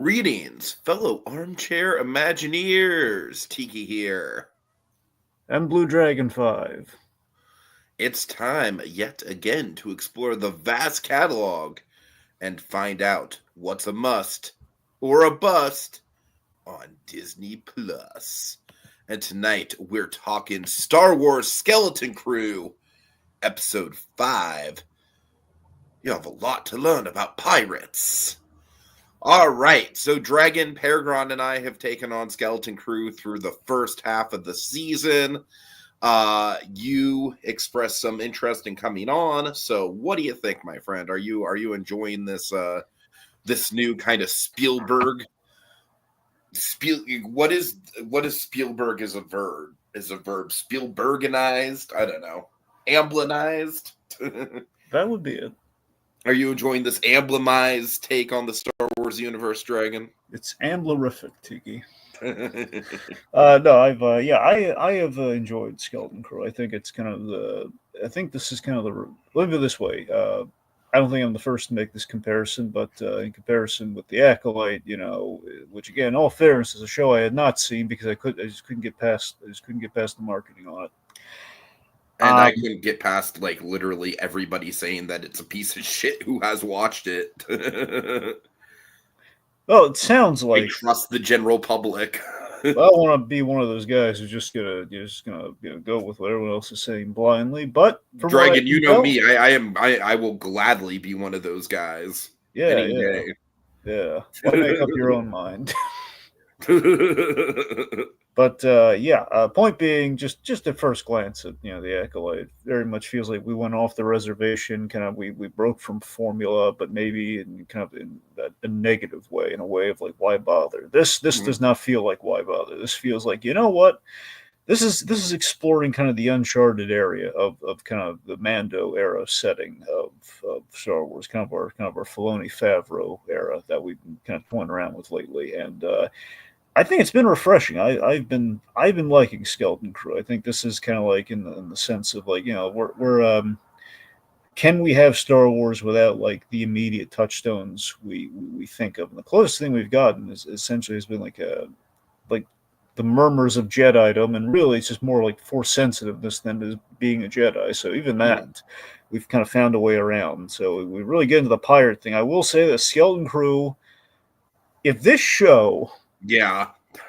Greetings, fellow armchair Imagineers. Tiki here. And Blue Dragon 5. It's time yet again to explore the vast catalog and find out what's a must or a bust on Disney Plus. And tonight we're talking Star Wars Skeleton Crew, Episode 5. You have a lot to learn about pirates. All right, so Dragon, Peregrine, and I have taken on Skeleton Crew through the first half of the season. You expressed some interest in coming on, so what do you think, my friend? Are you enjoying this this new kind of Spielberg? What is Spielberg as a verb? Spielberganized? I don't know. Amblenized? That would be it. Are you enjoying this emblemized take on the Star Wars universe, Dragon? It's amblerific, Tiki. No, I have enjoyed Skeleton Crew. I think it's kind of I think this is kind of the. Let me put it this way. I don't think I'm the first to make this comparison, but in comparison with The Acolyte, which again, in all fairness, is a show I had not seen because I just couldn't get past the marketing on it. And I couldn't get past, like, literally everybody saying that it's a piece of shit who has watched it. Well, it sounds like... I trust the general public. I don't want to be one of those guys who's just gonna go with what everyone else is saying blindly. But Dragon, you know me, I will gladly be one of those guys. Yeah. Why make up your own mind? But point being, just at first glance at The Acolyte, very much feels like we went off the reservation. Kind of we broke from formula, but maybe in kind of in a negative way, in a way of like, why bother? This does not feel like why bother. This feels like, you know what? This is exploring kind of the uncharted area of kind of the Mando era setting of Star Wars, kind of our Filoni Favreau era that we've been kind of toying around with lately, and I think it's been refreshing. I've been liking Skeleton Crew. I think this is kind of like in the sense of like, we're can we have Star Wars without like the immediate touchstones we think of? And the closest thing we've gotten is essentially has been like the murmurs of Jedidom, and really it's just more like Force sensitiveness than as being a Jedi. So even that we've kind of found a way around. So we really get into the pirate thing. I will say that Skeleton Crew, if this show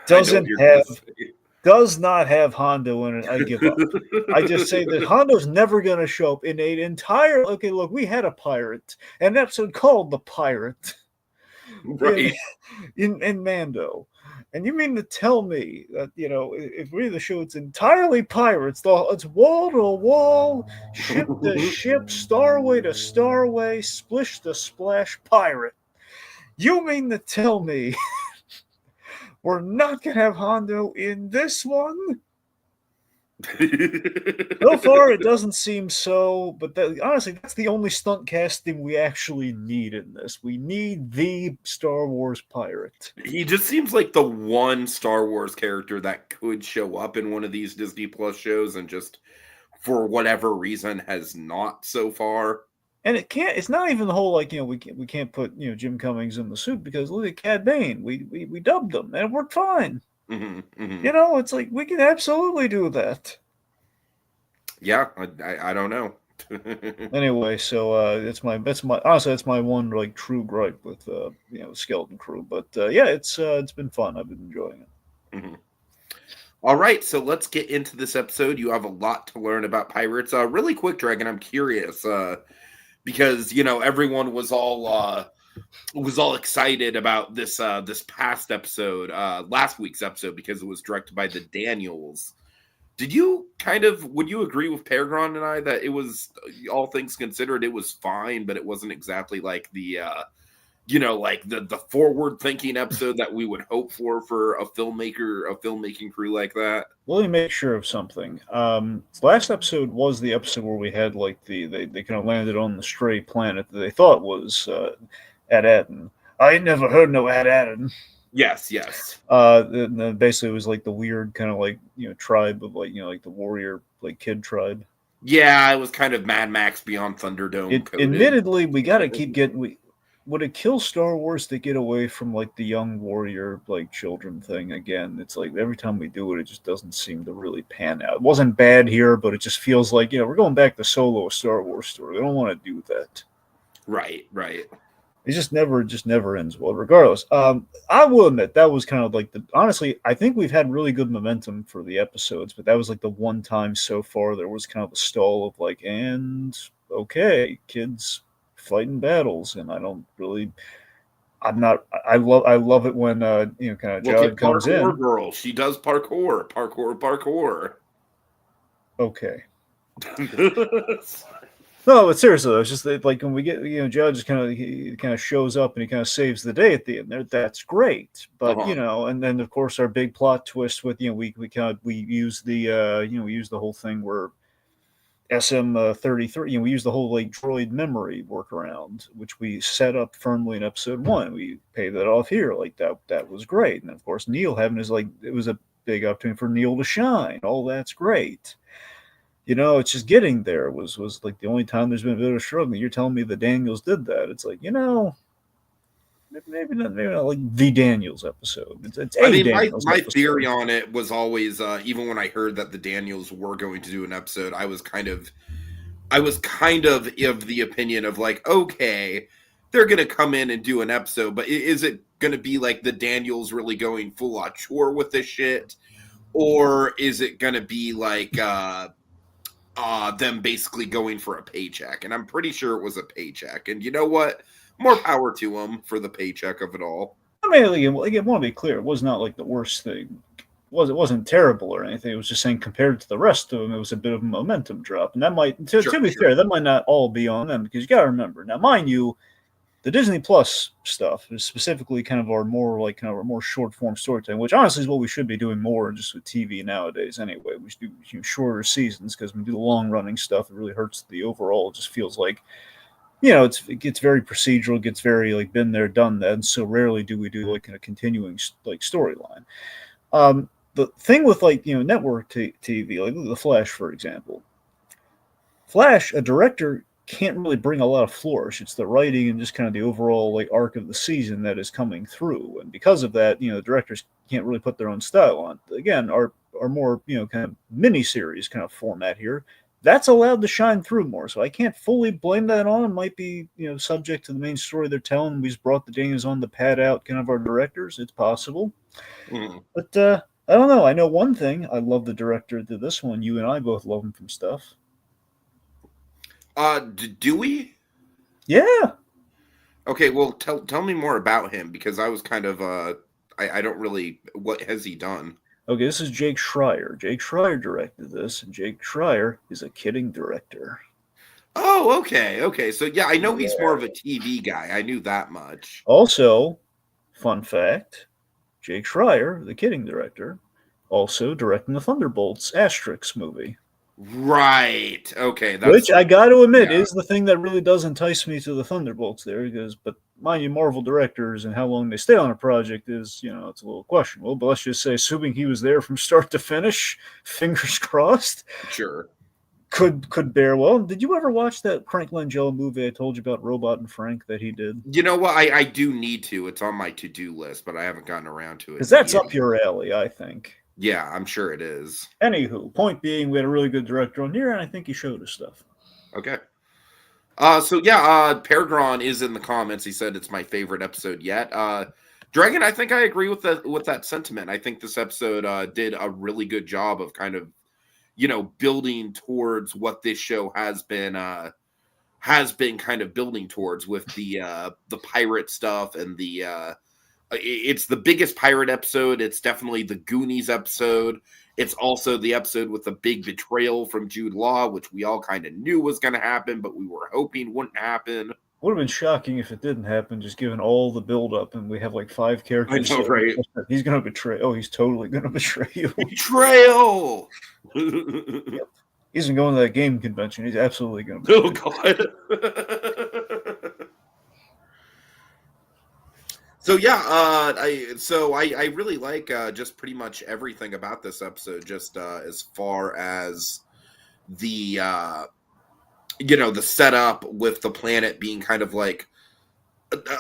does not have Hondo in it, I give up. I just say that Hondo's never going to show up in an entire... Okay, look, we had a pirate, an episode called The Pirate. Right. In Mando. And you mean to tell me that, if we the show, it's entirely pirates, it's wall to wall, ship to ship, starway to starway, splish to splash pirate. You mean to tell me we're not going to have Hondo in this one? So far, it doesn't seem so, but honestly, that's the only stunt casting we actually need in this. We need the Star Wars pirate. He just seems like the one Star Wars character that could show up in one of these Disney Plus shows and just, for whatever reason, has not so far. And it's not even the whole, like, we can't put, Jim Cummings in the suit because look at Cad Bane. We dubbed him and it worked fine. It's like, we can absolutely do that. Yeah, I don't know. Anyway, so that's my honestly, that's my one like true gripe with Skeleton Crew. But it's been fun. I've been enjoying it. All right, so let's get into this episode. You have a lot to learn about pirates. Really quick, Dragon, I'm curious because everyone was all excited about this past episode, last week's episode, because it was directed by the Daniels. Would you agree with Peregrine and I that it was, all things considered, it was fine, but it wasn't exactly like the the forward thinking episode that we would hope for a filmmaking crew like that? Let me make sure of something. Last episode was the episode where we had like they kind of landed on the stray planet that they thought was Ad-Aden. I ain't never heard no Ad-Aden. Yes. And basically, it was like the weird kind of like tribe of like the warrior like kid tribe. Yeah, it was kind of Mad Max Beyond Thunderdome. Admittedly, we got to keep getting would it kill Star Wars to get away from like the young warrior like children thing again? It's like every time we do it, it just doesn't seem to really pan out. It wasn't bad here, but it just feels like we're going back to Solo, a Star Wars story. We don't want to do that. Right, right. It just never ends well. Regardless, I will admit that was kind of like the honestly. I think we've had really good momentum for the episodes, but that was like the one time so far there was kind of a stall of like, and okay, kids fighting battles, and I don't really. I'm not. I love it when kind of Look Judd at comes parkour in. girl. She does parkour, parkour, parkour. Okay. No, but seriously, though, it's just that, like when we get Judge he kind of shows up and he kind of saves the day at the end there. That's great, but Uh-huh. and then of course our big plot twist with we use the we use the whole thing where SM-33 we use the whole like droid memory workaround which we set up firmly in episode 1. We pay that off here like that was great, and of course Neil having his like it was a big opportunity for Neil to shine. All that's great. It's just getting there was like the only time there's been a bit of a struggle. You're telling me the Daniels did that? It's like maybe not like the Daniels episode. It's I a mean, my Daniels my theory episode. on it was always, even when I heard that the Daniels were going to do an episode, I was kind of the opinion of like, okay, they're gonna come in and do an episode, but is it gonna be like the Daniels really going full auteur with this shit, or is it gonna be like them basically going for a paycheck? And I'm pretty sure it was a paycheck. And you know what? More power to them for the paycheck of it all. I mean, I want to be clear. It was not like the worst thing. It wasn't terrible or anything. It was just saying compared to the rest of them, it was a bit of a momentum drop. And that might, to Sure, be sure. fair, that might not all be on them because you got to remember now, mind you, the Disney Plus stuff is specifically kind of our more short form storytelling, which honestly is what we should be doing more just with TV nowadays. Anyway, we should do shorter seasons because when we do the long running stuff, it really hurts the overall. It just feels like it gets very procedural, gets very like been there, done that, and so rarely do we do like a continuing like storyline. The thing with like network TV, like The Flash, for example, Flash, a director can't really bring a lot of flourish. It's the writing and just kind of the overall like arc of the season that is coming through, and because of that, the directors can't really put their own style on. Again, our more kind of mini series kind of format here, that's allowed to shine through more. So I can't fully blame that on. It might be subject to the main story they're telling. We just brought the Daniels on to pad out kind of our directors. It's possible, Mhm. but I don't know. I know one thing. I love the director to this one. You and I both love him from stuff. Do we? Yeah. Okay, well, tell me more about him because I was kind of I don't really. What has he done? Okay, this is Jake Schreier. Jake Schreier directed this, and Jake Schreier is a kidding director. Oh, okay, okay. So yeah, I know he's more Yeah. of a TV guy. I knew that much. Also, fun fact, Jake Schreier, the kidding director, also directing the Thunderbolts Asterix movie. Right. Okay, Which that's I got to admit yeah, is the thing that really does entice me to the Thunderbolts there, but mind you, Marvel directors and how long they stay on a project is, it's a little questionable. But let's just say, assuming he was there from start to finish, fingers crossed, sure. could bear well. Did you ever watch that Frank Langella movie I told you about, Robot and Frank, that he did? You know what? I do need to. It's on my to-do list, but I haven't gotten around to it Because that's yet. up your alley, I think. Yeah, I'm sure it is. Anywho, point being, we had a really good director on here, and I think he showed us stuff. Okay. So yeah, Peregron is in the comments. He said it's my favorite episode yet. Dragon, I think I agree with that sentiment. I think this episode did a really good job of kind of, building towards what this show has been kind of building towards with the pirate stuff and it's the biggest pirate episode. It's definitely the Goonies episode. It's also the episode with the big betrayal from Jude Law, which we all kind of knew was going to happen, but we were hoping wouldn't happen. Would have been shocking if it didn't happen, just given all the build-up, and we have like 5 I characters know, saying right? he's going to betray. Oh, he's totally going to betray you. Betrayal. Yep. He's been going to that game convention. He's absolutely going to Oh betray. God. So yeah, I really like just pretty much everything about this episode. Just as far as the the setup with the planet being kind of like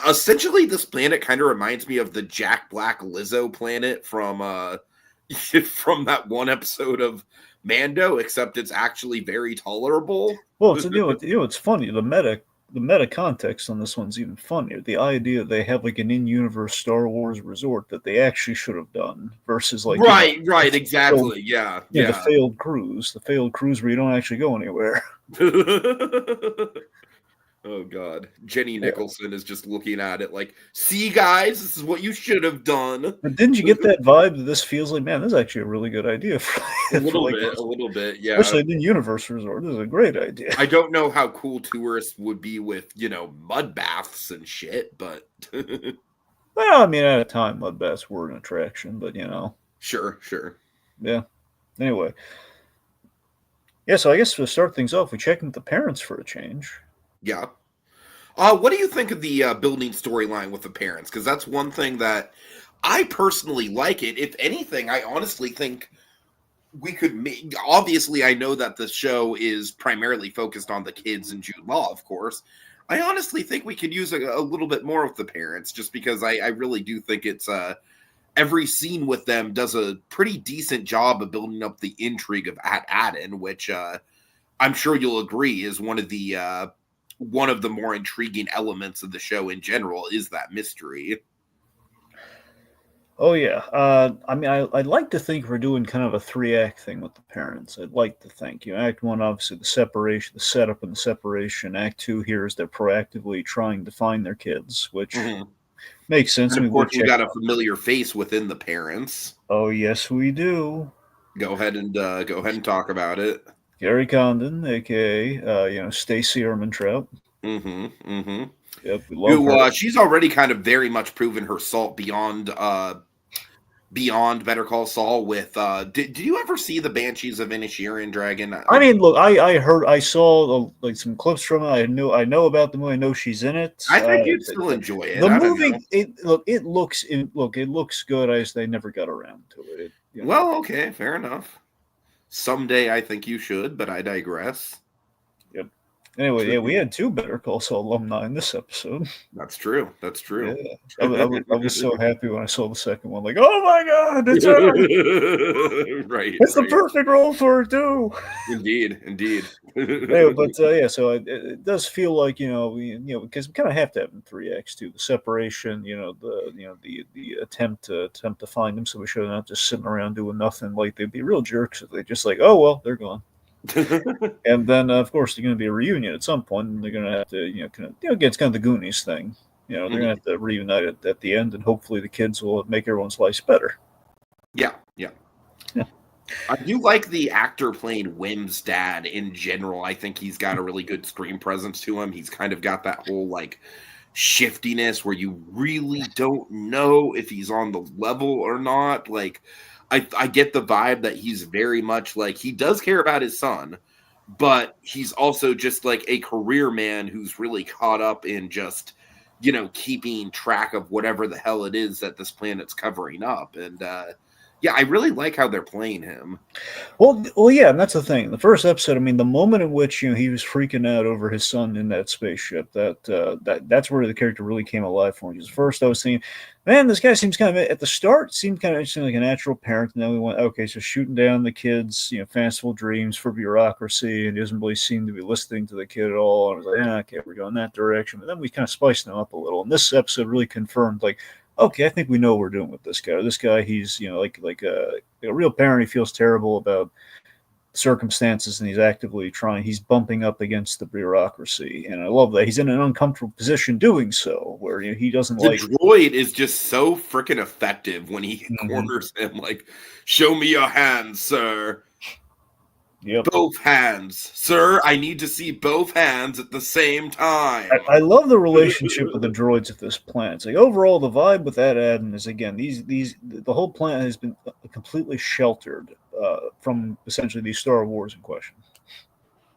Essentially, this planet kind of reminds me of the Jack Black Lizzo planet from from that one episode of Mando, except it's actually very tolerable. Well, it's it's funny. The meta context on this one's even funnier. The idea that they have like an in-universe Star Wars resort that they actually should have done versus like Right, exactly. Yeah, the yeah. failed cruise where you don't actually go anywhere. Oh God, Jenny Yeah. Nicholson is just looking at it like, "See, guys, this is what you should have done." But didn't you get that vibe that this feels like, man, this is actually a really good idea for, A for little like bit, a little bit, yeah. especially an in-universe resort. This is a great idea. I don't know how cool tourists would be with, mud baths and shit, but Well, I mean, at a time, mud baths were an attraction, but sure, sure. yeah. Anyway, yeah. So I guess to start things off, we check in with the parents for a change. Yeah. What do you think of the building storyline with the parents? Because that's one thing that I personally like it. If anything, I honestly think we could make. Obviously, I know that the show is primarily focused on the kids and Jude Law, of course. I honestly think we could use a little bit more with the parents, just because I really do think it's every scene with them does a pretty decent job of building up the intrigue of Aden, which I'm sure you'll agree is one of the more intriguing elements of the show in general is that mystery. Oh yeah. I mean, I'd like to think we're doing kind of a 3-act thing with the parents. I'd like to think. Act one, obviously, the separation, the setup, and the separation. Act two here is they're proactively trying to find their kids, which Mm-hmm. makes sense. And I of mean, we're course, we checking. got a familiar face within the parents. Oh yes, we do. Go ahead and talk about it. Gary Condon, aka Stacey Ehrmantraut. Mm-hmm. Mm-hmm. Yep, we love Who her. she's already kind of very much proven her salt beyond Better Call Saul. With did you ever see the Banshees of Inisherin Dragon? I mean, look, I saw like some clips from it. I know about the movie. I know she's in it. I think you'd still enjoy it. The I don't know. movie, it looks good. I just they never got around to it. Well, okay, fair enough. Someday I think you should, but I digress. Yep. Anyway, yeah, we had 2 Better Call Saul alumni in this episode. That's true. That's true. Yeah, I was so happy when I saw the second one. Like, oh my god, it's her! Right. It's the perfect role for her too. Indeed. Yeah, but yeah, so it does feel like because we kind of have to have in 3 acts too. The separation, the attempt to find them, so we should not just sitting around doing nothing. Like they'd be real jerks if they just like, oh well, they're gone. And then of course there's going to be a reunion at some point, and they're going to have to again, it's kind of the Goonies thing. They're going to have to reunite it at the end, and hopefully the kids will make everyone's life better. Yeah. I do like the actor playing Wim's dad in general. I think he's got a really good screen presence to him. He's kind of got that whole like shiftiness where you really don't know if he's on the level or not. Like I get the vibe that he's very much like he does care about his son, but he's also just like a career man who's really caught up in just keeping track of whatever the hell it is that this planet's covering up. And yeah, I really like how they're playing him. Well, yeah, and that's the thing. The first episode, I mean, the moment in which he was freaking out over his son in that spaceship, that's where the character really came alive for me. Because first, I was thinking, man, this guy seems kind of at the start seemed kind of interesting, like a natural parent. And then we went, okay, so shooting down the kids, fanciful dreams for bureaucracy, and he doesn't really seem to be listening to the kid at all. And I was like, okay, we're going that direction. But then we kind of spiced him up a little, and this episode really confirmed, like, okay, I think we know what we're doing with this guy. This guy, he's like a real parent. He feels terrible about circumstances, and he's actively trying. He's bumping up against the bureaucracy, and I love that he's in an uncomfortable position doing so, where he doesn't The like. droid is just so freaking effective when he corners him. Like, show me your hands, sir. Yep. Both hands, sir. I need to see both hands at the same time. I love the relationship with the droids at this planet. It's like overall, the vibe with that Adam is again the whole planet has been completely sheltered from essentially these Star Wars in question.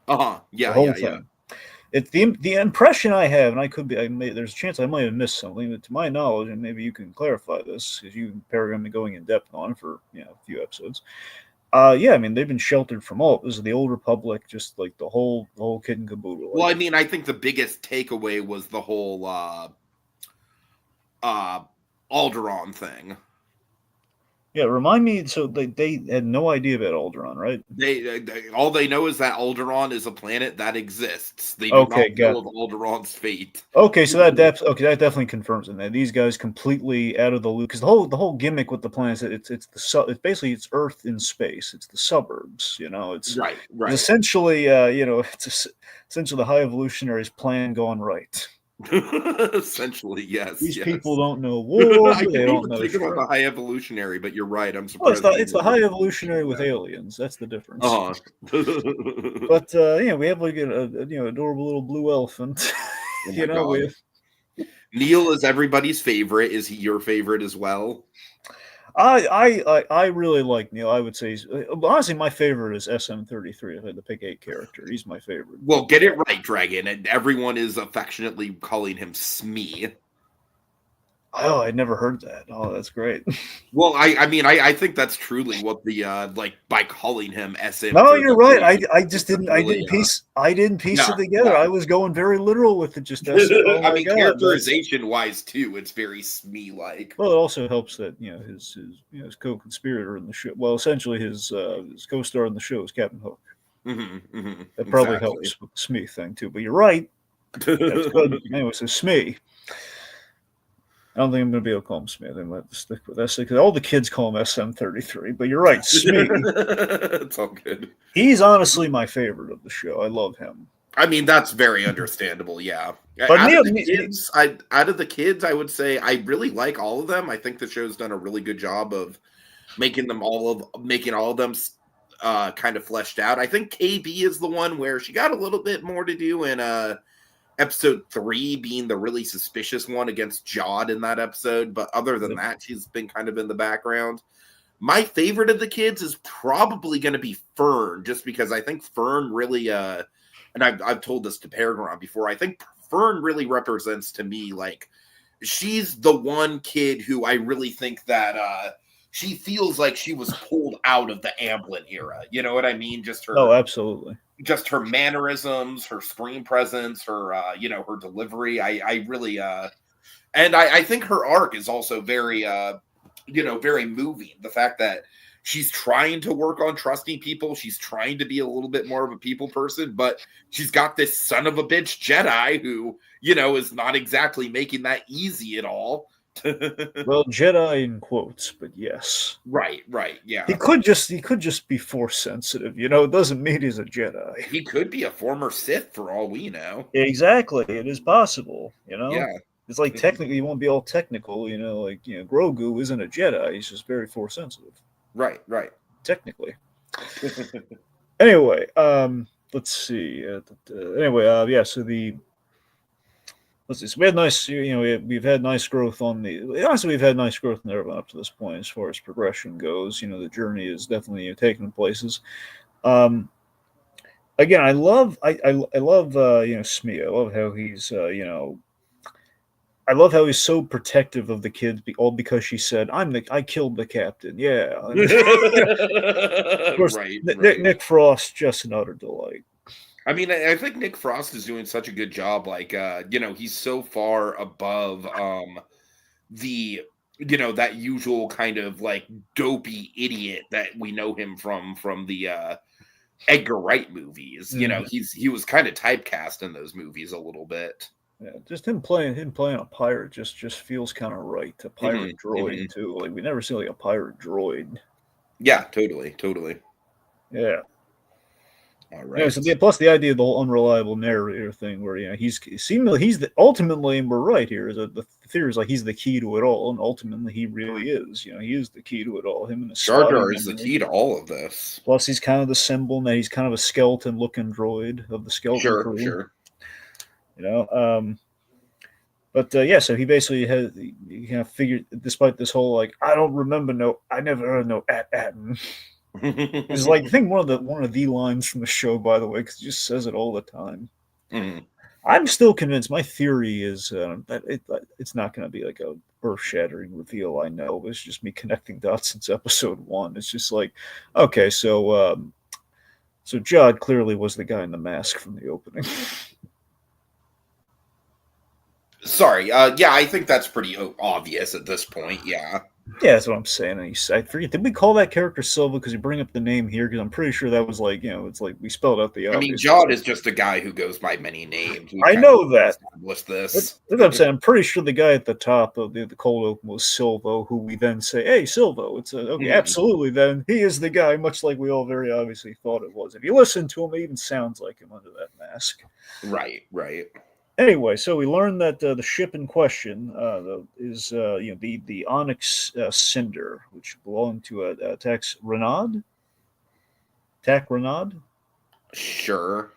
Yeah, the whole yeah, thing. It's the impression I have, and I could be. There's a chance I might have missed something, but to my knowledge, and maybe you can clarify this because you and Paragon been going in depth on it for a few episodes. Yeah, I mean they've been sheltered from all. This is the old Republic, just like the whole kit and caboodle. Well, I mean, I think the biggest takeaway was the whole uh Alderaan thing. Yeah, remind me. So they had no idea about Alderaan, right? They all they know is that Alderaan is a planet that exists. They do Okay, not know got. of Alderaan's fate. Okay, so that definitely confirms it. That these guys completely out of the loop because the whole gimmick with the plan is that it's basically it's Earth in space. It's the suburbs. Right, It's right. essentially essentially the high evolutionaries' plan gone right. Essentially, yes, These people yes. don't know war. I They didn't don't even know think about the strength. high evolutionary, but you're right. I'm Well, it's surprised the they it's the didn't high mention evolutionary with that. aliens. That's the difference. Uh-huh. But yeah, we have like a adorable little blue elephant. Oh you my know, god. we Neil is everybody's favorite. Is he your favorite as well? I really like Neil. I would say honestly, my favorite is SM33. If I had to pick a character, he's my favorite. Well, But get it right, Dragon. And everyone is affectionately calling him Smee. oh, I'd never heard that. Oh, that's great. Well, I mean, I think that's truly what the like by calling him No, you're right. I, SM33. I just It's didn't I really didn't piece yeah, it together. yeah. I was going very literal with it. Just I said, oh I my mean, god, that's. characterization wise too, it's very Smee like. Well, it also helps that his co-conspirator in the show. Well, essentially his co-star in the show is Captain Hook. That probably Exactly. helps with the Smee thing too. But you're right. That's good. Anyway, so Smee. I don't think I'm going to be able to call him Smee. I think I'm going to stick with S because all the kids call him SM33. But you're right, Smee. It's all good. He's honestly my favorite of the show. I love him. I mean, that's very understandable. Yeah. But Out of Neil, the kids, I would say I really like all of them. I think the show's done a really good job of making all of them kind of fleshed out. I think KB is the one where she got a little bit more to do in episode 3, being the really suspicious one against Jod in that episode. But other than that, she's been kind of in the background. My favorite of the kids is probably going to be Fern, just because I think Fern really, and I've told this to Paragon before. I think Fern really represents to me like she's the one kid who I really think that she feels like she was pulled out of the Amblin era. You know what I mean? oh, absolutely. Just her mannerisms, her screen presence, her her delivery. I really and I think her arc is also very very moving. The fact that she's trying to work on trusting people, she's trying to be a little bit more of a people person, but she's got this son of a bitch Jedi who, is not exactly making that easy at all. Well, Jedi in quotes, but yes. Right, right, He yeah. could just be force sensitive. It doesn't mean he's a Jedi. He could be a former Sith for all we know. Exactly, it is possible. Yeah. It's like technically you won't be all technical. Grogu isn't a Jedi. He's just very force sensitive. Right, right. Technically. Anyway, let's see. Anyway, yeah. So let's see. So we had nice. We've had nice growth on the. Honestly, we've had nice growth in everyone up to this point as far as progression goes. The journey is definitely taking places. Again, I love Smee. I love how he's I love how he's so protective of the kids, all because she said, I killed the captain." Yeah, and, of course, Right, Nick, right. Nick Frost just an utter delight. I mean, I think Nick Frost is doing such a good job. Like, he's so far above the that usual kind of like dopey idiot that we know him from the Edgar Wright movies. Mhm. He was kind of typecast in those movies a little bit. Yeah, just him playing a pirate just feels kind of right. A Hmm, pirate droid hmm. too. Like we never see like a pirate droid. Yeah, totally, totally. Yeah. All Yeah, right. so plus the idea of the whole unreliable narrator thing, where he's seemingly ultimately, and we're right here. Is the theory is like he's the key to it all, and ultimately he really is. He is the key to it all. Him and his Jar spotty Jar is the memory. key to all of this. Plus, he's kind of the symbol now. He's kind of a skeleton-looking droid of the skeleton Sure, crew. sure. You know, but yeah, so he basically has he kind of figured, despite this whole like I don't remember I never heard no at. It's like I think one of the lines from the show, by the way, because he just says it all the time. Mhm. I'm still convinced. My theory is that it's not going to be like a earth-shattering reveal. I know, but it's just me connecting dots since episode one. It's just like, okay, so Judd clearly was the guy in the mask from the opening. Sorry. Yeah, I think that's pretty obvious at this point. Yeah. Yeah, that's what I'm saying. I forget. Did we call that character Silva because you bring up the name here? Because I'm pretty sure that was like, it's like we spelled out the I mean, obvious. Jod is just a guy who goes by many names. We've I kind of know that. established That's this. what I'm saying. I'm pretty sure the guy at the top of the cold open was Silvo, who we then say, "Hey, Silvo." It's okay, Mhm. absolutely. Then he is the guy, much like we all very obviously thought it was. If you listen to him, it even sounds like him under that mask. Right, right. Anyway, so we learned that the ship in question is the Onyx Cinder, which belonged to Tex Renaud. Tac Renaud. Sure.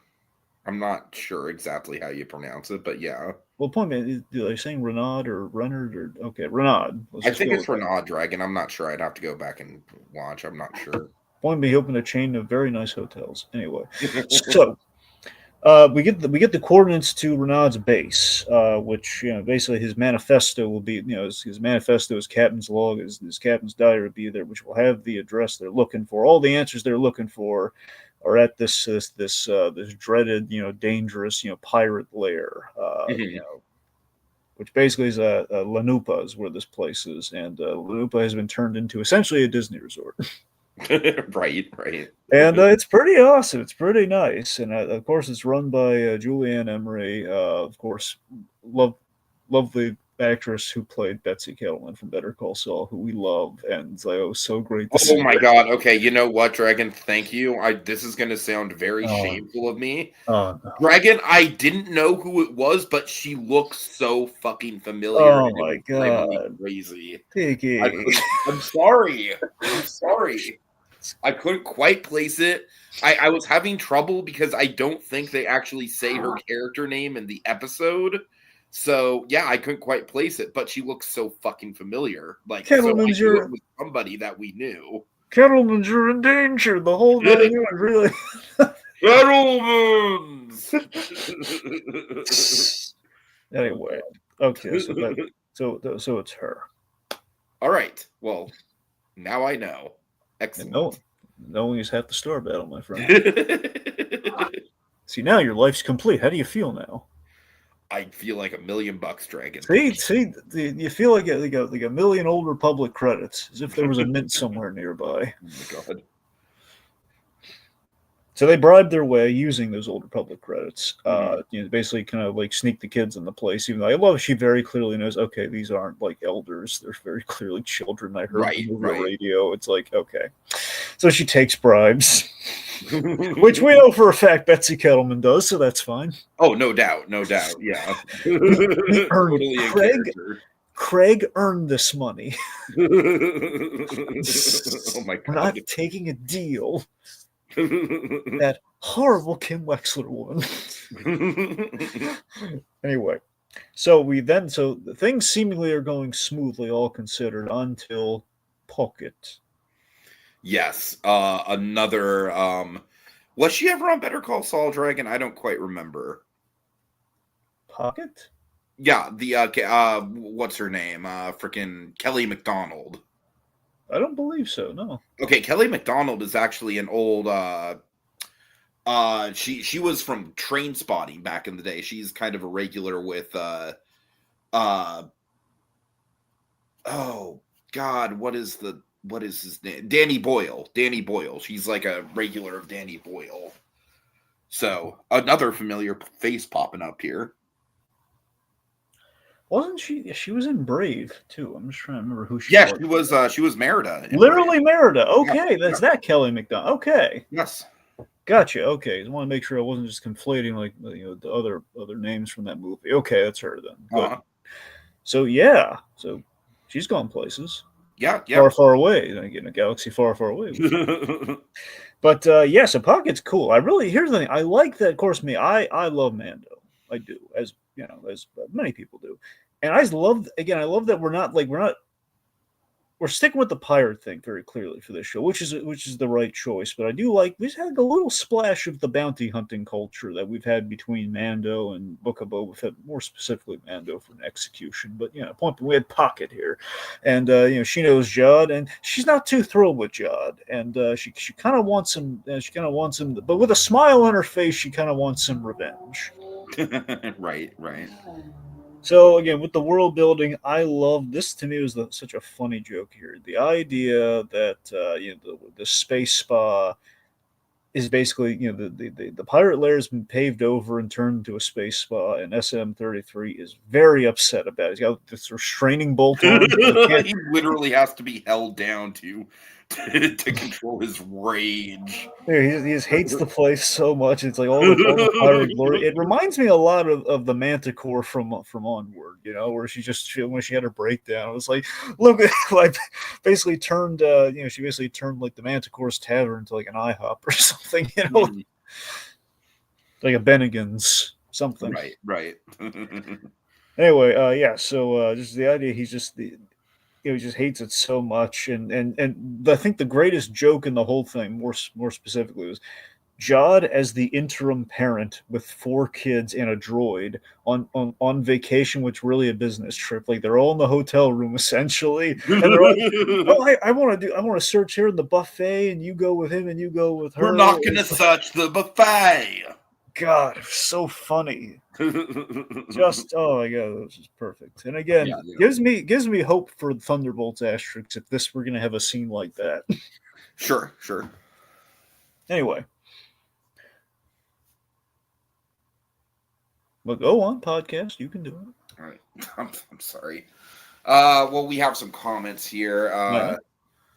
I'm not sure exactly how you pronounce it, but yeah. Well, point being, are they saying Renaud or Renard or okay, Renaud? Let's I just think go it's with that. Renaud Dragon. I'm not sure. I'd have to go back and watch. I'm not sure. Point being, he opened a chain of very nice hotels. Anyway, so we get the coordinates to Renaud's base, which basically his manifesto will be his manifesto, his captain's log, his captain's diary will be there, which will have the address they're looking for. All the answers they're looking for are at this dreaded dangerous pirate lair. Which basically is Lanupa is where this place is, and Lanupa has been turned into essentially a Disney resort. Right, right. And it's pretty awesome. It's pretty nice, and of course, it's run by Julianne Emery. Of course, love lovely actress who played Betsy Kettleman from Better Call Saul, who we love, and it's like, oh, so great to see Oh my her. god. Okay, you know what, Dragon? Thank you. This is gonna sound very Oh, shameful of me. no. Dragon, I didn't know who it was, but she looks so fucking familiar, Oh and it my was driving me God, crazy. I Tiki. couldn't. I'm sorry. I'm sorry. I couldn't quite place it. I was having trouble because I don't think they actually say her character name in the episode. So yeah, I couldn't quite place it, but she looks so fucking familiar. Like, so I Kettleman's knew it your was somebody that we knew. Kettleman's you're in danger. The whole 9 yards, really. Settlements. Oh Anyway, okay, so that god. so it's her. All right. Well, now I know. And Excellent. knowing is half the star battle, my friend. See, now your life's complete. How do you feel now? I feel like $1,000,000, Dragon. See, you feel like a million old Republic credits, as if there was a mint somewhere nearby. Oh my god. So they bribed their way using those old Republic credits. Mhm. Basically kind of like sneak the kids in the place. Even though I love, she very clearly knows. Okay, these aren't like elders; they're very clearly children. I heard Right, them over the right. radio. It's like okay, so she takes bribes, which we know for a fact Betsy Kettleman does. So that's fine. Oh, no doubt, no doubt. Yeah. We earned Totally in Craig. character. Craig earned this money. Oh my We're god. not taking a deal. That horrible Kim Wexler woman. Anyway, so things seemingly are going smoothly, all considered, until Pocket. Yes. Another was she ever on Better Call Saul, Dragon? I don't quite remember. Pocket? Yeah, the what's her name? Freaking Kelly McDonald. I don't believe so. No. Okay, Kelly McDonald is actually an old she was from Train Spotting back in the day. She's kind of a regular with uh oh god, what is his name? Danny Boyle. Danny Boyle. She's like a regular of Danny Boyle. So another familiar face popping up here. Wasn't she? She was in Brave too. I'm just trying to remember who she Yeah, was. she was Merida in Brave. Literally Merida. Yeah, Okay, yeah. that's that Kelly McDonald. Okay, Yes. gotcha. Okay, I want to make sure I wasn't just conflating like the other names from that movie. Okay, that's her then. Good. Uh-huh. So yeah, so she's gone places Yeah, yeah. far, far away, like in a galaxy far, far away. But yeah, so Pocket's cool. Here's the thing. I like that. Of course, I love Mando. I do, as as many people do. And I love that we're sticking with the pirate thing very clearly for this show, which is the right choice. But I do like we've had a little splash of the bounty hunting culture that we've had between Mando and Book of Boba Fett, more specifically Mando for an execution. But point we had Pocket here, and she knows Jod, and she's not too thrilled with Jod, and she kind of wants him. She kind of wants him, but with a smile on her face, she kind of wants some revenge. Right, right. So again, with the world building, I love this. To me, was such a funny joke here. The idea that the space spa is basically the pirate lair has been paved over and turned into a space spa, and SM-33 is very upset about it. He's got this restraining bolt on him. He can't. He literally has to be held down to control his rage. He just hates the place so much. It's like all the pirate glory. It reminds me a lot of the Manticore from Onward, where when she had her breakdown, it was like, look, like basically turned, she basically turned like the Manticore's tavern into like an IHOP or something, like a Bennigan's something. Right. Anyway, yeah. So just the idea, he just hates it so much, and I think the greatest joke in the whole thing, more specifically, was Jod as the interim parent with 4 kids and a droid on vacation, which really a business trip. Like they're all in the hotel room essentially, and they're like, "Oh, I want to search here in the buffet, and you go with him, and you go with her." We're not going to search the buffet. God, it was so funny. Just oh my god, this is perfect. And again, gives me hope for Thunderbolts Asterix if this were going to have a scene like that. Sure. Anyway. But go on, podcast. You can do it. All right. I'm sorry. Well, we have some comments here.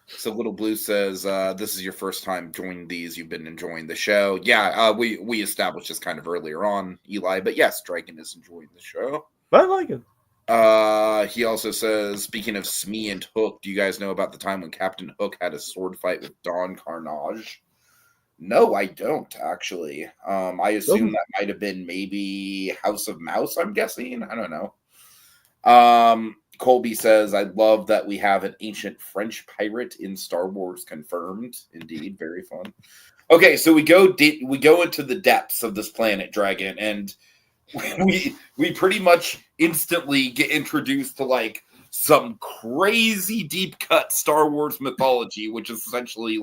So Little Blue says, this is your first time joining these. You've been enjoying the show. Yeah, we established this kind of earlier on, Eli. But yes, Dragon is enjoying the show. I like it. He also says, speaking of Smee and Hook, do you guys know about the time when Captain Hook had a sword fight with Don Carnage? No, I don't, actually. I assume that might have been maybe House of Mouse, I'm guessing. I don't know. Colby says, I love that we have an ancient French pirate in Star Wars confirmed. Indeed, very fun. Okay, so we go into the depths of this planet, Dragon, and we pretty much instantly get introduced to like some crazy deep cut Star Wars mythology, which is essentially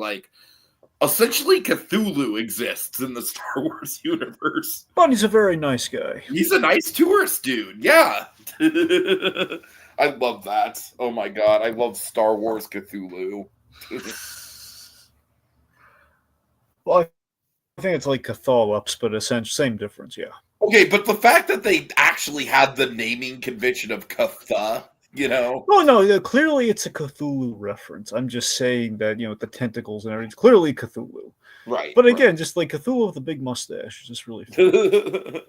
Cthulhu exists in the Star Wars universe. But he's a very nice guy. He's a nice tourist dude. Yeah. I love that. Oh my god. I love Star Wars Cthulhu. Well, I think it's like Cthulhups, but essentially same difference, yeah. Okay, but the fact that they actually had the naming convention of Cthulhu, No, clearly it's a Cthulhu reference. I'm just saying that, the tentacles and everything, it's clearly Cthulhu. Right. But again, just like Cthulhu with a big mustache is just really fun.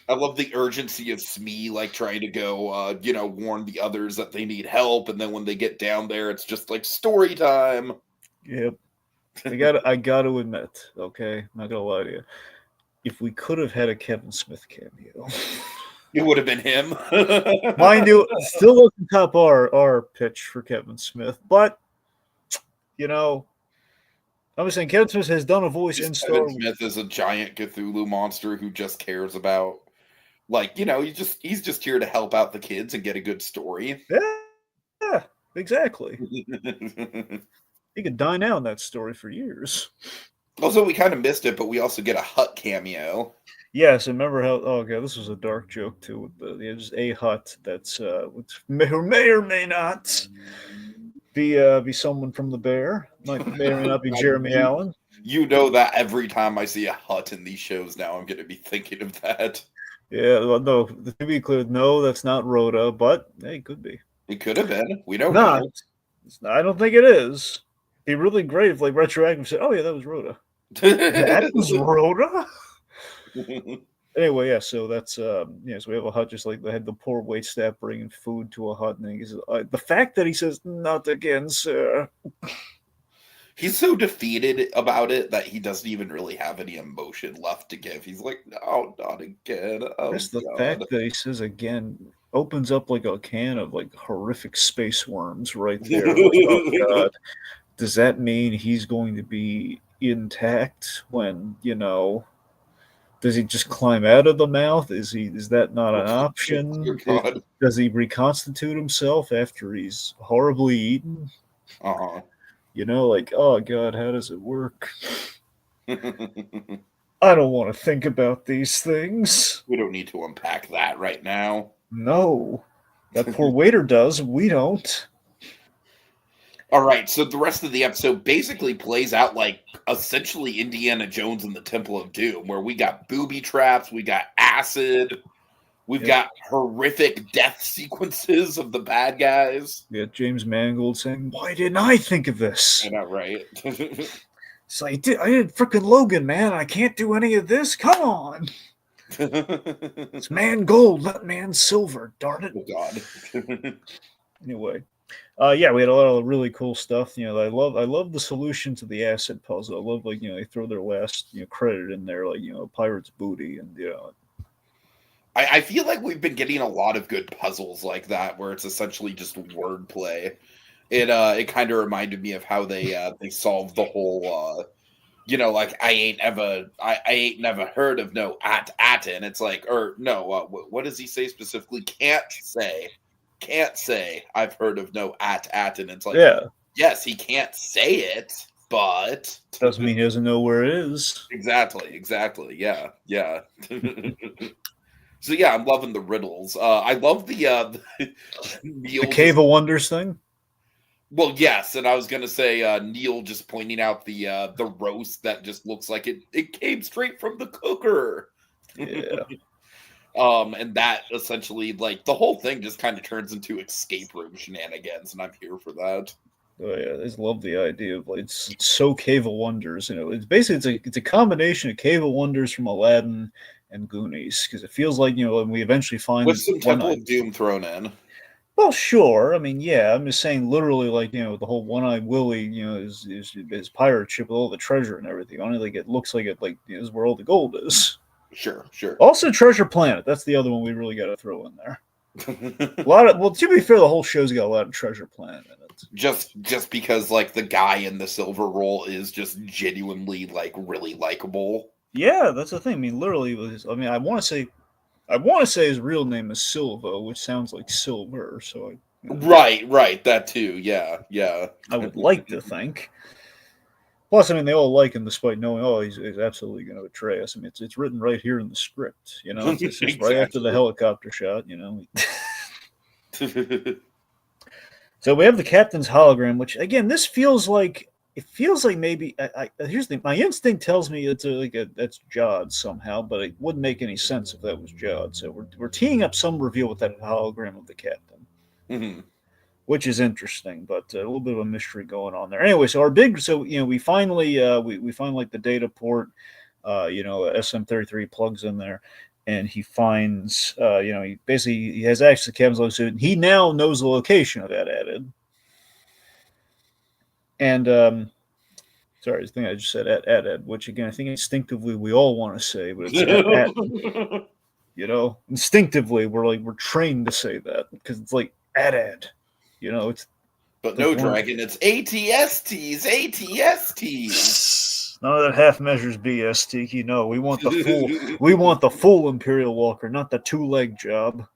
I love the urgency of Smee, trying to go, warn the others that they need help, and then when they get down there, it's just like story time. Yep. I got to admit, okay, I'm not gonna lie to you. If we could have had a Kevin Smith cameo, it would have been him. Mind you, still doesn't top our pitch for Kevin Smith, but I'm just saying Kevin Smith has done a voice in Star Wars. Kevin Smith is a giant Cthulhu monster who just cares about, he's just here to help out the kids and get a good story. Yeah, exactly. He could dine out in that story for years. Also, we kind of missed it, but we also get a Hut cameo. Yes, and remember how? Oh, okay, this was a dark joke too. There's a Hut that's which may or may not be someone from the Bear. May or may not be Jeremy Allen. You know that every time I see a Hut in these shows now, I'm going to be thinking of that. Yeah, well, no, to be clear, no, that's not Rhoda, but hey, it could be. It could have been. We don't know. I don't think it is. It'd be really great if, retroactive said, "Oh yeah, that was Rhoda." That was Rhoda. Anyway, yeah. So that's so we have a Hut just like they had the poor waitstaff bringing food to a Hut, and he says, the fact that he says, "Not again, sir." He's so defeated about it that he doesn't even really have any emotion left to give. He's like, "No, not again." Oh, just the fact that he says again opens up like a can of horrific space worms right there. Oh god. Does that mean he's going to be intact when, does he just climb out of the mouth? Is that not an option? Does he reconstitute himself after he's horribly eaten? Uh-huh. Oh god, how does it work? I don't want to think about these things. We don't need to unpack that right now. No, that poor waiter does. We don't. All right, so the rest of the episode basically plays out like essentially Indiana Jones and the Temple of Doom, where we got booby traps, we got acid, we've Yep. got horrific death sequences of the bad guys. We got James Mangold saying, "Why didn't I think of I this?" know, right? It's like, I did freaking Logan, man. I can't do any of this. Come on. It's man gold, not man silver. Darn it. Oh God. Anyway, yeah, we had a lot of really cool stuff. I love the solution to the acid puzzle. I love like they throw their last credit in there, like pirate's booty, and I feel like we've been getting a lot of good puzzles like that, where it's essentially just wordplay. It kind of reminded me of how they solved the whole like I ain't never heard of no atin. It's like, or no, what does he say specifically? Can't say I've heard of no atin. It's like, yeah, yes, he can't say it, but doesn't mean he doesn't know where it is. exactly, yeah. So yeah, I'm loving the riddles. I love The Neil Cave just of Wonders thing. well, yes, and I was gonna say Neil just pointing out the roast that just looks like it came straight from the cooker. Yeah. And that essentially like the whole thing just kind of turns into escape room shenanigans, and I'm here for that. Oh yeah, I just love the idea of like it's so Cave of Wonders. It's basically it's a combination of Cave of Wonders from Aladdin and Goonies because it feels like when we eventually With find some one Temple eye. of Doom thrown in. Well, sure. I mean, yeah. I'm just saying, literally, like the whole one-eyed Willie, his pirate ship with all the treasure and everything. Only like it looks like it like is where all the gold is. Sure. Also, Treasure Planet. That's the other one we really got to throw in there. A lot of to be fair, the whole show's got a lot of Treasure Planet in it. just because like the guy in the silver role is just genuinely like really likable. Yeah, that's the thing. I mean, literally, I mean, I want to say his real name is Silva, which sounds like silver. So Right, that too. Yeah. I would like to think. Plus, I mean, they all like him despite knowing, oh, he's absolutely going to betray us. I mean, it's written right here in the script. It's just right after the Exactly. helicopter shot. So we have the captain's hologram, which again, this feels like it feels like maybe. Here's the my instinct tells me that's Jod somehow, but it wouldn't make any sense if that was Jod. So we're teeing up some reveal with that hologram of the captain, Mhm. which is interesting, but a little bit of a mystery going on there. Anyway, so our big, so we finally we find like the data port, SM33 plugs in there, and he finds he basically he has access to Kevin's location. He now knows the location of that added, and sorry, I think I just said at, which again I think instinctively we all want to say, but it's at. Instinctively we're trained to say that because it's like at. It's But like no, one Dragon, it's ATSTs. None of that half measures BS, Tiki. No, we want the full. We want the full Imperial Walker, not the two-leg job.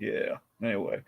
Yeah. Anyway,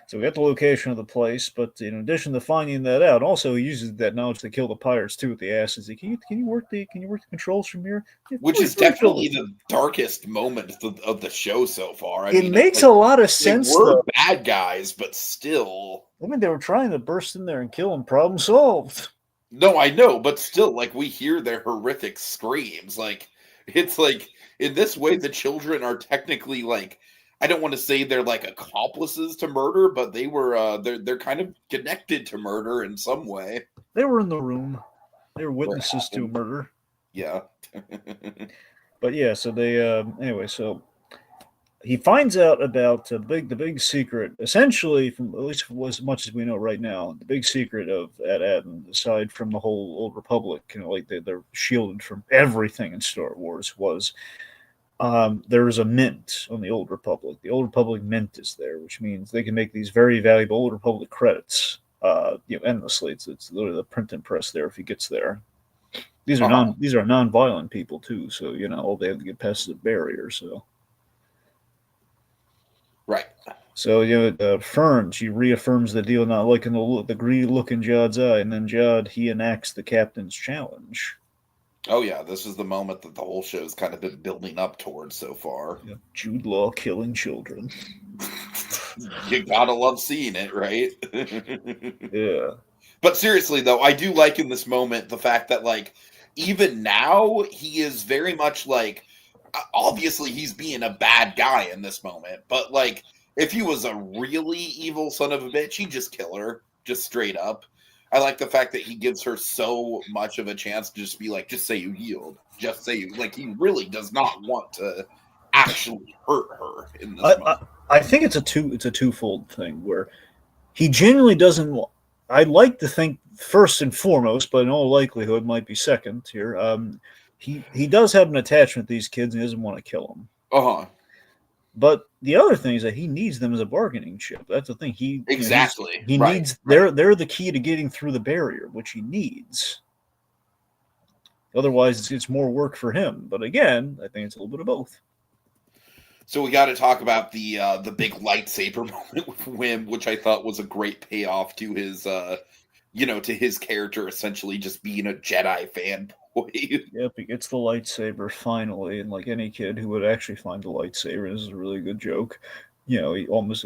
so we got the location of the place, but in addition to finding that out, also he uses that knowledge to kill the pirates too with the asses. Can you work the controls from here? It's Which is very definitely filthy. the darkest moment of the show so far. I It mean, it's makes like a lot of they sense were though. bad guys, but still. I mean, they were trying to burst in there and kill him. Problem solved. No, I know, but still, like we hear their horrific screams. Like it's like in this way, the children are technically like I don't want to say they're like accomplices to murder, but they're kind of connected to murder in some way. They were in the room. They were Where it witnesses to a happened. murder. Yeah. But yeah, so they anyway, so he finds out about the big secret, essentially from at least as much as we know right now, the big secret of at Adam, aside from the whole Old Republic, like they're shielded from everything in Star Wars, was there is a mint on the Old Republic. The Old Republic mint is there, which means they can make these very valuable Old Republic credits, endlessly. It's literally the printing press there if he gets there. Uh-huh. These are non-violent people too, so all they have to get past the barrier. So Right. Fern, she reaffirms the deal, not liking the greedy look in Jod's eye, and then Jod he enacts the captain's challenge. Oh yeah, this is the moment that the whole show's kind of been building up towards so far. Yeah. Jude Law killing children. You gotta love seeing it, right? Yeah. But seriously though, I do like in this moment the fact that like even now he is very much like obviously he's being a bad guy in this moment, but like if he was a really evil son of a bitch, he'd just kill her, just straight up. I like the fact that he gives her so much of a chance to just be like, just say you yield, just say you like. He really does not want to actually hurt her in this I, moment. I I think it's a twofold thing where he genuinely doesn't. I'd like to think first and foremost, but in all likelihood, might be second here. He does have an attachment to these kids and he doesn't want to kill them. Uh huh. But the other thing is that he needs them as a bargaining chip. That's the thing. Exactly. He Right. needs Right. they're the key to getting through the barrier, which he needs. Otherwise, it's more work for him. But again, I think it's a little bit of both. So we got to talk about the big lightsaber moment with Wim, which I thought was a great payoff to his to his character essentially just being a Jedi fanboy. Yep, he gets the lightsaber finally, and like any kid who would actually find the lightsaber, this is a really good joke. He almost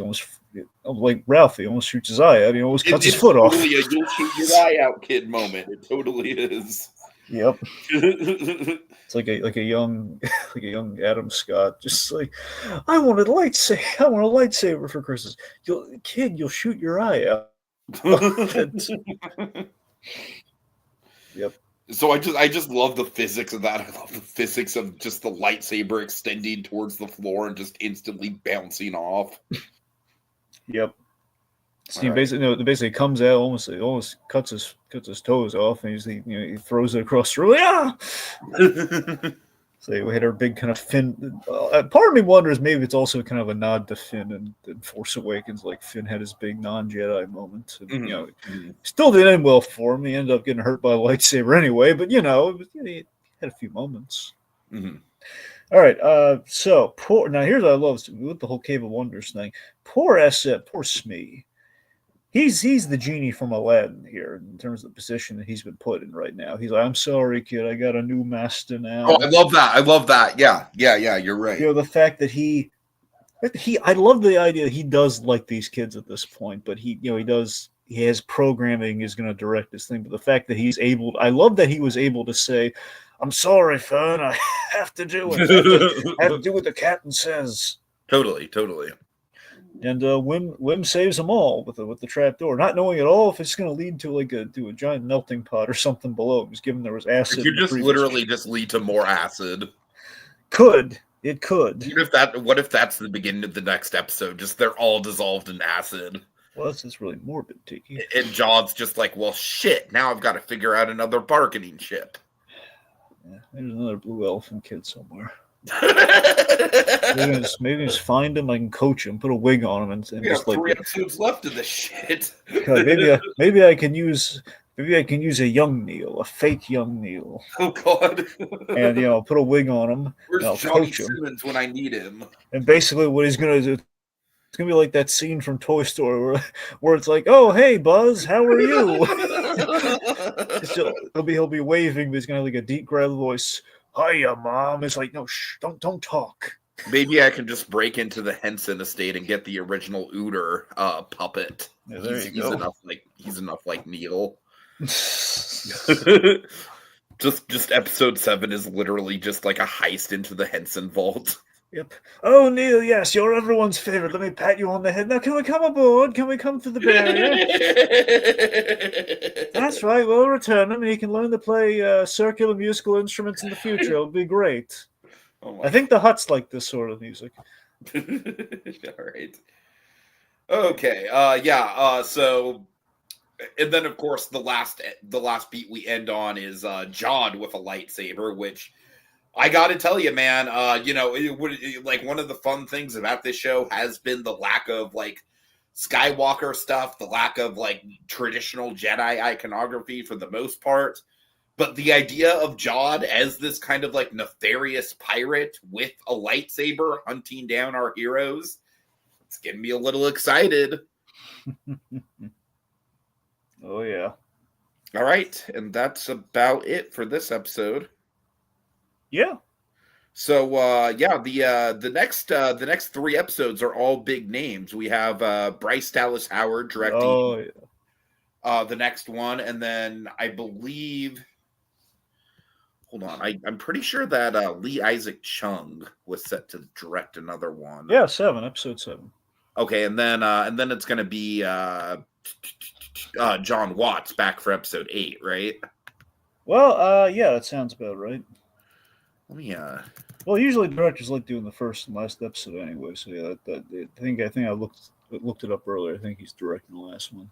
like Ralphie almost shoots his eye out. He almost cuts his It's foot off. totally a you'll shoot your eye out kid moment. It totally is. Yep, it's like a young like a young Adam Scott, just like I want a lightsaber. I want a lightsaber for Christmas. You'll shoot your eye out. Yep. So I just love the physics of that. I love the physics of just the lightsaber extending towards the floor and just instantly bouncing off. Yep. Steve Right. basically, basically comes out almost cuts his toes off, and he throws it across the room. Yeah. So we had our big kind of Finn. Part of me wonders maybe it's also kind of a nod to Finn and Force Awakens. Like Finn had his big non-Jedi moment. And, Mm-hmm. still didn't end well for him. He ended up getting hurt by a lightsaber anyway. But he had a few moments. Mm-hmm. All right. So poor. Now here's what I love with the whole Cave of Wonders thing. Poor Smee. He's the genie from Aladdin here in terms of the position that he's been put in right now. He's like, I'm sorry, kid, I got a new master now. Oh, I love that. I love that. Yeah. You're right. The fact that I love the idea that he does like these kids at this point, but he has programming is going to direct this thing. But the fact that I love that he was able to say, I'm sorry, Fern, I have to do it. I have to do what the captain says. Totally. And Wim saves them all with the trap door, not knowing at all if it's going to lead to a giant melting pot or something below. Just given there was acid. It could just literally just lead to more acid. It could. What if that's the beginning of the next episode? Just they're all dissolved in acid. Well, that's really morbid, Tiki. And Jaw's just like, well, shit. Now I've got to figure out another bargaining chip. Yeah, there's another blue elephant kid somewhere. maybe just find him. I can coach him, put a wig on him, and we just have 3 episodes left of this shit. maybe I can use a young Neil, a fake young Neil. Oh God! And put a wig on him. Where's Johnny Simmons when I need him? And basically, what he's gonna do, it's gonna be like that scene from Toy Story where it's like, "Oh, hey, Buzz, how are you?" he'll be waving, but he's gonna have like a deep, gravel voice. Hiya, Mom. It's like, no, shh, don't talk. Maybe I can just break into the Henson estate and get the original Ooter puppet. Yeah, he's enough like Neil. just episode 7 is literally just like a heist into the Henson vault. Yep. Oh, Neil, yes, you're everyone's favorite. Let me pat you on the head. Now, can we come aboard? Can we come through the barrier? That's right. We'll return him, and he can learn to play circular musical instruments in the future. It'll be great. I think the Hutts like this sort of music. All right. Okay. So, and then of course the last beat we end on is Jod with a lightsaber, which I got to tell you, man. Like one of the fun things about this show has been the lack of like Skywalker stuff, the lack of like traditional Jedi iconography for the most part. But the idea of Jod as this kind of like nefarious pirate with a lightsaber hunting down our heroes, it's getting me a little excited. Oh, yeah. All right. And that's about it for this episode. Yeah. So the next 3 episodes are all big names. We have Bryce Dallas Howard directing Oh, yeah. the next one, and then I believe. Hold on, I'm pretty sure that Lee Isaac Chung was set to direct another one. Yeah, episode 7. Okay, and then it's gonna be John Watts back for episode 8, right? Well, yeah, that sounds about right. Let me Well, usually directors like doing the first and last episode anyway. So yeah, I think I looked it up earlier. I think he's directing the last one.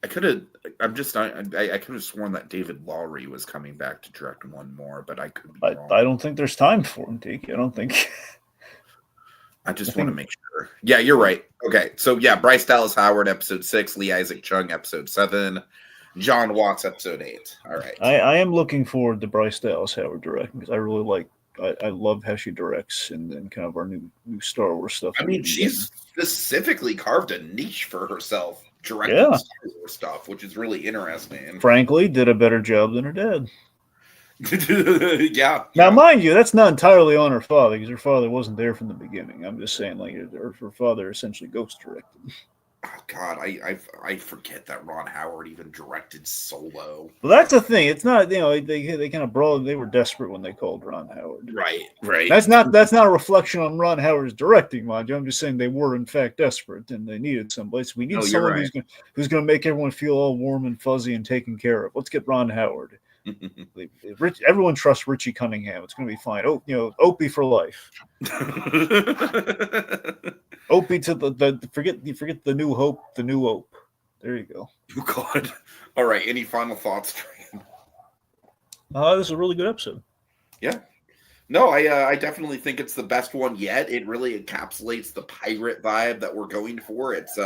I could have. I could have sworn that David Lowry was coming back to direct one more, but I could be wrong. I don't think there's time for him, Tiki. I don't think. I just want to make sure. Yeah, you're right. Okay, so yeah, Bryce Dallas Howard, episode 6, Lee Isaac Chung, episode 7, John Watts, episode 8. All right. I am looking forward to Bryce Dallas Howard directing because I really like. I love how she directs and kind of our new Star Wars stuff. I mean, she's specifically carved a niche for herself directing Star Wars stuff, which is really interesting. Frankly, did a better job than her dad. Yeah. Now, mind you, that's not entirely on her father because her father wasn't there from the beginning. I'm just saying, like, her father essentially ghost directed. Oh God, I forget that Ron Howard even directed Solo. Well, that's the thing. It's not, they kind of brawled. They were desperate when they called Ron Howard. Right. That's not a reflection on Ron Howard's directing, mind you. I'm just saying they were in fact desperate and they needed somebody. So we need someone who's going to make everyone feel all warm and fuzzy and taken care of. Let's get Ron Howard. Everyone trusts Richie Cunningham. It's going to be fine. Oh, Opie for life. Opie to the forget the new hope, the new Ope. There you go. Oh God! All right. Any final thoughts, Train? This is a really good episode. Yeah. No, I definitely think it's the best one yet. It really encapsulates the pirate vibe that we're going for. It's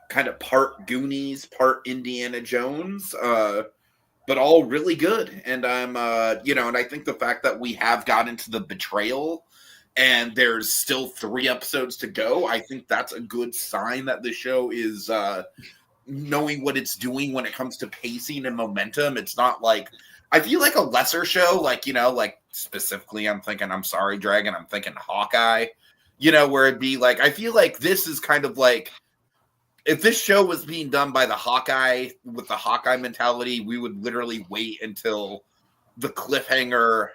kind of part Goonies, part Indiana Jones, but all really good. And I'm and I think the fact that we have got into the betrayal and there's still 3 episodes to go, I think that's a good sign that the show is knowing what it's doing when it comes to pacing and momentum. It's not like, I feel like a lesser show, like, like specifically I'm thinking, I'm sorry, Dragon, I'm thinking Hawkeye, where it'd be like, I feel like this is kind of like, if this show was being done by the Hawkeye, with the Hawkeye mentality, we would literally wait until the cliffhanger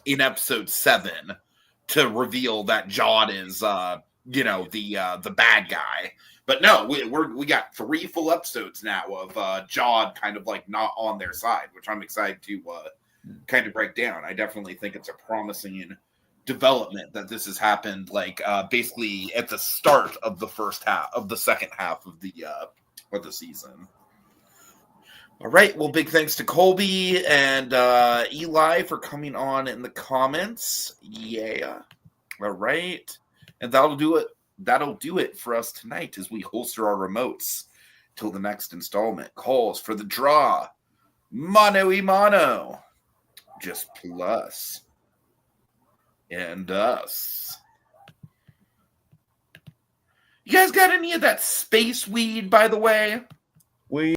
in episode 7 to reveal that Jod is, the bad guy. But no, we got 3 full episodes now of Jod kind of like not on their side, which I'm excited to kind of break down. I definitely think it's a promising development that this has happened, like basically at the start of the second half of the season. All right. Well, big thanks to Colby and Eli for coming on in the comments. Yeah. All right. And that'll do it. That'll do it for us tonight as we holster our remotes till the next installment calls for the draw. Mano y mano. Just Plus and Us. You guys got any of that space weed, by the way? We